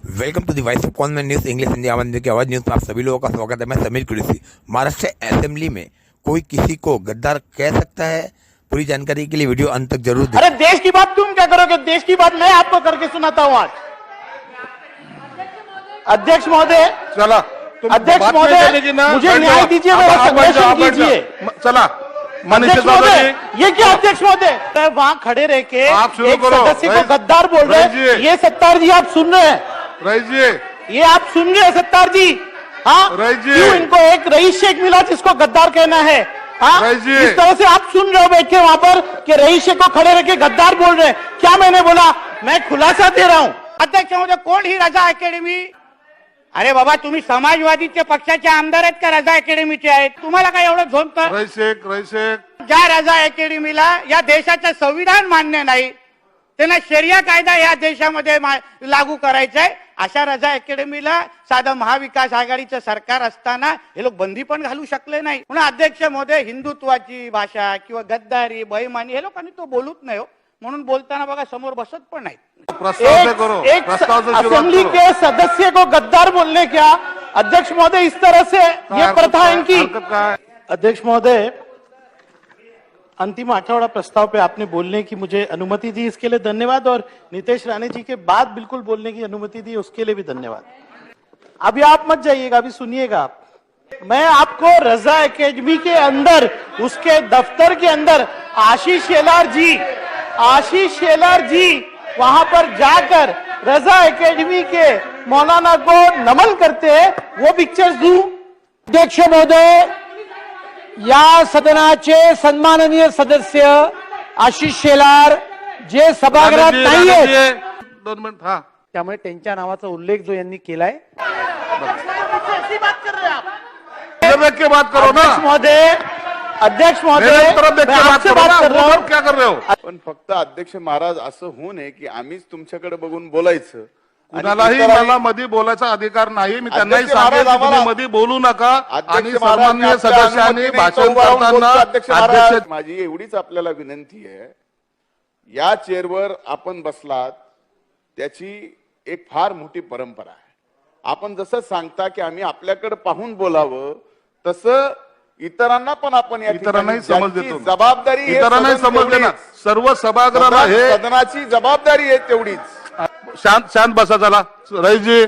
Welcome to the voice of common news English Hindi आवाज की आवाज न्यूज में आप सभी लोगों का स्वागत है। मैं समीर कुरैशी। महाराष्ट्र असेंबली में कोई किसी को गद्दार कह सकता है? पूरी जानकारी के लिए वीडियो अंत तक जरूर देखें। अरे देश की बात तुम क्या करोगे? देश की बात मैं आपको करके सुनाता हूं आज। अध्यक्ष महोदय, चला अध्यक्ष महोदय, मुझे न्याय दीजिए, मेरा संरक्षण कीजिए। चला अध्यक्ष महोदय, ये क्या अध्यक्ष महोदय? वहां खड़े रह के एक सदस्य को गद्दार बोल रहे हैं। ये सत्तार जी आप सुन रहे हैं? रईस जी, ये आप सुन रहे हैं सत्तार जी? हाँ, क्यों इनको एक रईस शेख मिला जिसको गद्दार कहना है? हाँ, इस तरह से आप सुन रहे हो बैठ के वहां पर कि रईस शेख को खड़े रह के गद्दार बोल रहे हैं। क्या मैंने बोला? मैं खुलासा दे रहा हूं। अध्यक्ष महोदय, कोण ही रजा अकॅडमी? अरे बाबा, तुम्ही समाजवादीच्या पक्षाचे आमदार आहेत का रजा अकॅडमीचे आहेत? तुम्हाला काय एवढं झोंबतं? रईस शेख ज्या रजा अकॅडमीला या देशाचं संविधान मान्य नाही, त्यांना शरिया कायदा या देशामध्ये लागू करायचा आहे, अशा रजा अकॅडमीला साधं महाविकास आघाडीचं सरकार असताना हे लोक बंदी पण घालू शकले नाही. म्हणून अध्यक्ष महोदय, हिंदुत्वाची भाषा किंवा गद्दारी, बेईमानी हे लोकांनी तो बोलूच नाही हो. म्हणून बोलताना बघा समोर बसत पण नाही. एक असेंबली के सदस्य को गद्दार बोलने क्या? अध्यक्ष महोदय, इस तरह से ये प्रथा है इनकी। अध्यक्ष महोदय, अंतिम आठवड़ा प्रस्ताव पे आपने बोलने की मुझे अनुमति दी, इसके लिए धन्यवाद। और नितेश राणे जी के बाद बिल्कुल बोलने की अनुमति दी, उसके लिए भी धन्यवाद। अभी आप मत जाइएगा, अभी सुनिएगा आप। मैं आपको रजा अकेडमी के अंदर, उसके दफ्तर के अंदर आशीष शेलार जी वहां पर जाकर रजा अकेडमी के मौलाना को नमन करते हैं, वो पिक्चर्स दूं। अध्यक्ष महोदय, या सदनाचे सन्माननीय सदस्य आशिष शेलार जे सभागृहात नाही आहेत, 2 मिनिट, हा, त्यामुळे त्यांच्या नावाचा उल्लेख जो यांनी केलाय, बात करो ना अध्यक्ष महोदय, मैं आपसे बात कर रहा हूं। क्या कर रहे हो? पण फक्त अध्यक्ष महाराज असं होऊ नये की आम्हीच तुमच्याकडे बघून बोलायचं. कुणालाही मला मध्ये बोलायचा अधिकार नाही. मी त्यांनाही सांगितलं तुम्ही मध्ये बोलू नका. आणि सन्माननीय सदस्यांनी भाषण करताना अध्यक्ष, माझी एवढीच आपल्याला विनंती आहे, या चेअरवर आपण बसलात त्याची एक फार मोठी परंपरा आहे. आपण जसं सांगता की आम्ही आपल्याकडे पाहून बोलावं, तसं इतरांना पण आपण या इतरांनाही समज देतो. जबाबदारी इतरांनाही समज देणार. सर्व सभागृहाला हे सदनाची जबाबदारी आहे तेवढीच. शांत बसा. चला रईस जी.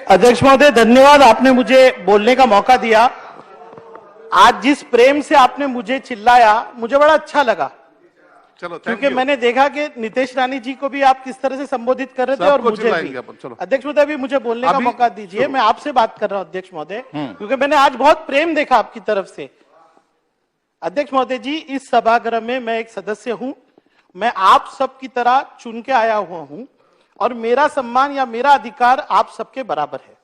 अध्यक्ष महोदय, धन्यवाद, आपने मुझे बोलने का मौका दिया। आज जिस प्रेम से आपने मुझे चिल्लाया, मुझे बड़ा अच्छा लगा। चलो, क्योंकि मैंने देखा कि नितेश राणे जी को भी आप किस तरह से संबोधित कर रहे थे और मुझे भी। अध्यक्ष महोदय, अभी मुझे बोलने का मौका दीजिए। मैं आपसे बात कर रहा हूं अध्यक्ष महोदय, क्योंकि मैंने आज बहुत प्रेम देखा आपकी तरफ से। अध्यक्ष महोदय जी, इस सभागृह में मैं एक सदस्य हूं, मैं आप सब की तरह चुन के आया हुआ हूं और मेरा सम्मान या मेरा अधिकार आप सबके बराबर है।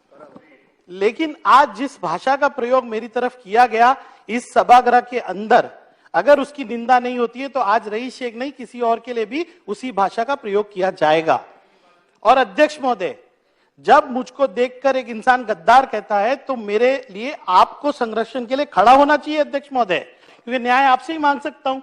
लेकिन आज जिस भाषा का प्रयोग मेरी तरफ किया गया इस सभागृह के अंदर, अगर उसकी निंदा नहीं होती है तो आज रईस शेख नहीं, किसी और के लिए भी उसी भाषा का प्रयोग किया जाएगा। और अध्यक्ष महोदय, जब मुझको देखकर एक इंसान गद्दार कहता है तो मेरे लिए आपको संरक्षण के लिए खड़ा होना चाहिए अध्यक्ष महोदय, क्योंकि न्याय आपसे ही मांग सकता हूं।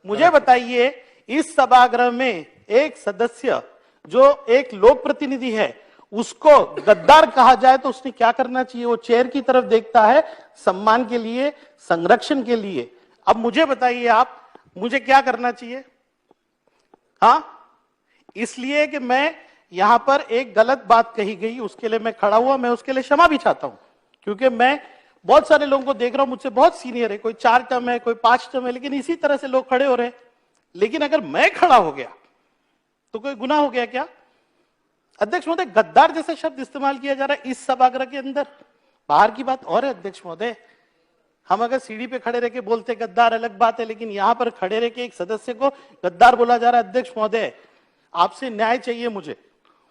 मुझे बताइए, इस सभागृह में एक सदस्य जो एक लोक प्रतिनिधि है, उसको गद्दार कहा जाए तो उसने क्या करना चाहिए? वो चेयर की तरफ देखता है, सम्मान के लिए, संरक्षण के लिए। अब मुझे बताइए आप, मुझे क्या करना चाहिए? हाँ, इसलिए कि मैं यहां पर एक गलत बात कही गई, उसके लिए मैं खड़ा हुआ, मैं उसके लिए क्षमा भी चाहता हूं। क्योंकि मैं बहुत सारे लोगों को देख रहा हूं, मुझसे बहुत सीनियर है, कोई 4 टर्म है, कोई 5 टर्म है, लेकिन इसी तरह से लोग खड़े हो रहे हैं। लेकिन अगर मैं खड़ा हो गया तो कोई गुनाह हो गया क्या? अध्यक्ष महोदय, गद्दार जैसा शब्द इस्तेमाल किया जा रहा है इस सभागृह के अंदर। बाहर की बात और है अध्यक्ष महोदय, हम अगर सीढ़ी पे खड़े रह के बोलते गद्दार अलग बात है, लेकिन यहां पर खड़े रह के एक सदस्य को गद्दार बोला जा रहा है। अध्यक्ष महोदय, आपसे न्याय चाहिए मुझे।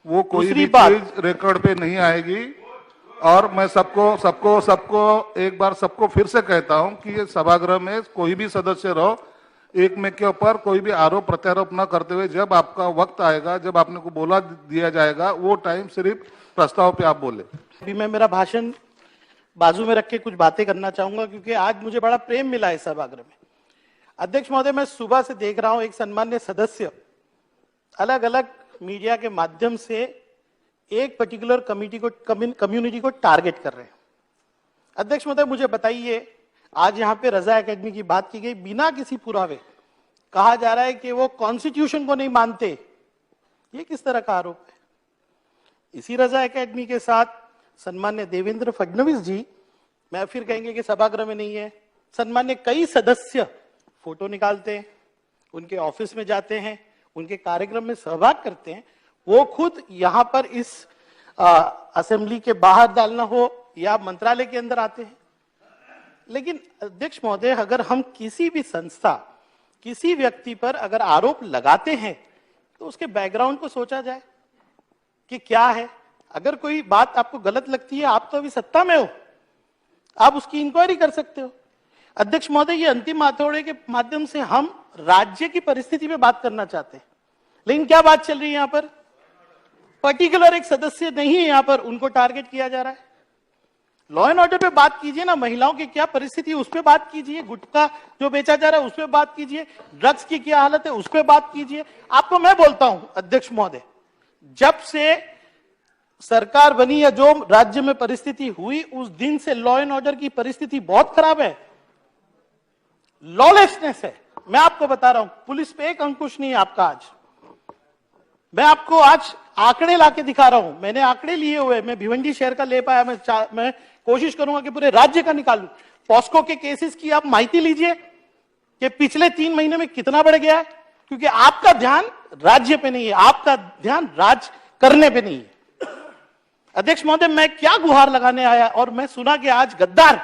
वो कोई भी चीज रिकॉर्ड पे नहीं आएगी। और मैं सबको एक बार सबको फिर से कहता हूं कि ये सभागृह में कोई भी सदस्य रहो, एक में के ऊपर कोई भी आरोप प्रत्यारोप न करते हुए, जब आपका वक्त आएगा, जब आपने को बोला दिया जाएगा, वो टाइम सिर्फ प्रस्ताव पे आप बोले। अभी मैं मेरा भाषण बाजू में रख के कुछ बातें करना चाहूंगा, क्योंकि आज मुझे बड़ा प्रेम मिला है सभागृह में। अध्यक्ष महोदय, मैं सुबह से देख रहा हूं एक सम्मान्य सदस्य अलग अलग मीडिया के माध्यम से एक पर्टिकुलर कम्युनिटी को टारगेट कर रहे हैं। अध्यक्ष महोदय, मुझे बताइए, आज यहाँ पे रजा एकेडमी की बात की गई, बिना किसी पुरावे कहा जा रहा है कि वो कॉन्स्टिट्यूशन को नहीं मानते। ये किस तरह का आरोप है? इसी रजा एकेडमी के साथ सन्मान्य देवेंद्र फडणवीस जी, मैं फिर कहेंगे कि सभागृह में नहीं है, सन्मान्य कई सदस्य फोटो निकालते हैं, उनके ऑफिस में जाते हैं, उनके कार्यक्रम में सहभाग करते हैं। वो खुद यहां पर इस असेंबली के बाहर डालना हो या मंत्रालय के अंदर आते हैं। लेकिन अध्यक्ष महोदय, अगर हम किसी भी संस्था, किसी व्यक्ति पर अगर आरोप लगाते हैं तो उसके बैकग्राउंड को सोचा जाए कि क्या है। अगर कोई बात आपको गलत लगती है, आप तो अभी सत्ता में हो, आप उसकी इंक्वायरी कर सकते हो। अध्यक्ष महोदय, ये अंतिम हथौड़े के माध्यम से हम राज्य की परिस्थिति पे बात करना चाहते हैं, लेकिन क्या बात चल रही है यहाँ पर? पर्टिकुलर एक सदस्य नहीं है, यहाँ पर उनको टारगेट किया जा रहा है। लॉ एंड ऑर्डर पे बात कीजिए ना, महिलाओं की क्या परिस्थिति उस पर बात कीजिए, गुटखा जो बेचा जा रहा है उस पर बात कीजिए, ड्रग्स की क्या हालत है उस पर बात कीजिए। आपको मैं बोलता हूं अध्यक्ष महोदय, जब से सरकार बनी या जो राज्य में परिस्थिति हुई, उस दिन से लॉ एंड ऑर्डर की परिस्थिति बहुत खराब है, लॉलेसनेस है। मैं आपको बता रहा हूं, पुलिस पे एक अंकुश नहीं है आपका। आज मैं आपको आज आंकड़े लाके दिखा रहा हूं, मैंने आंकड़े लिए हुए, मैं भिवंडी शहर का ले पाया, मैं कोशिश करूंगा कि पूरे राज्य का निकालूं। पॉस्को के केसेस की आप माहिती लीजिए कि पिछले 3 महीने में कितना बढ़ गया है, क्योंकि आपका ध्यान राज्य पे नहीं है, आपका ध्यान राज करने पे नहीं है। अध्यक्ष महोदय, मैं क्या गुहार लगाने आया, और मैं सुना कि आज गद्दार,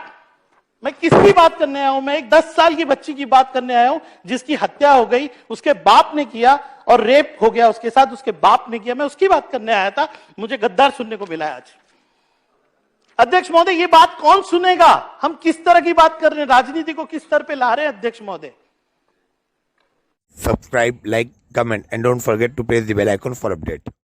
मैं किसकी बात करने आया हूं? मैं एक 10 साल की बच्ची की बात करने आया हूं जिसकी हत्या हो गई, उसके बाप ने किया, और रेप हो गया उसके साथ, उसके बाप ने किया। मैं उसकी बात करने आया था, मुझे गद्दार सुनने को मिला आज। अध्यक्ष महोदय, ये बात कौन सुनेगा? हम किस तरह की बात कर रहे हैं, राजनीति को किस स्तर पे ला रहे हैं अध्यक्ष महोदय? Subscribe, like, comment and don't forget to press the bell icon for update.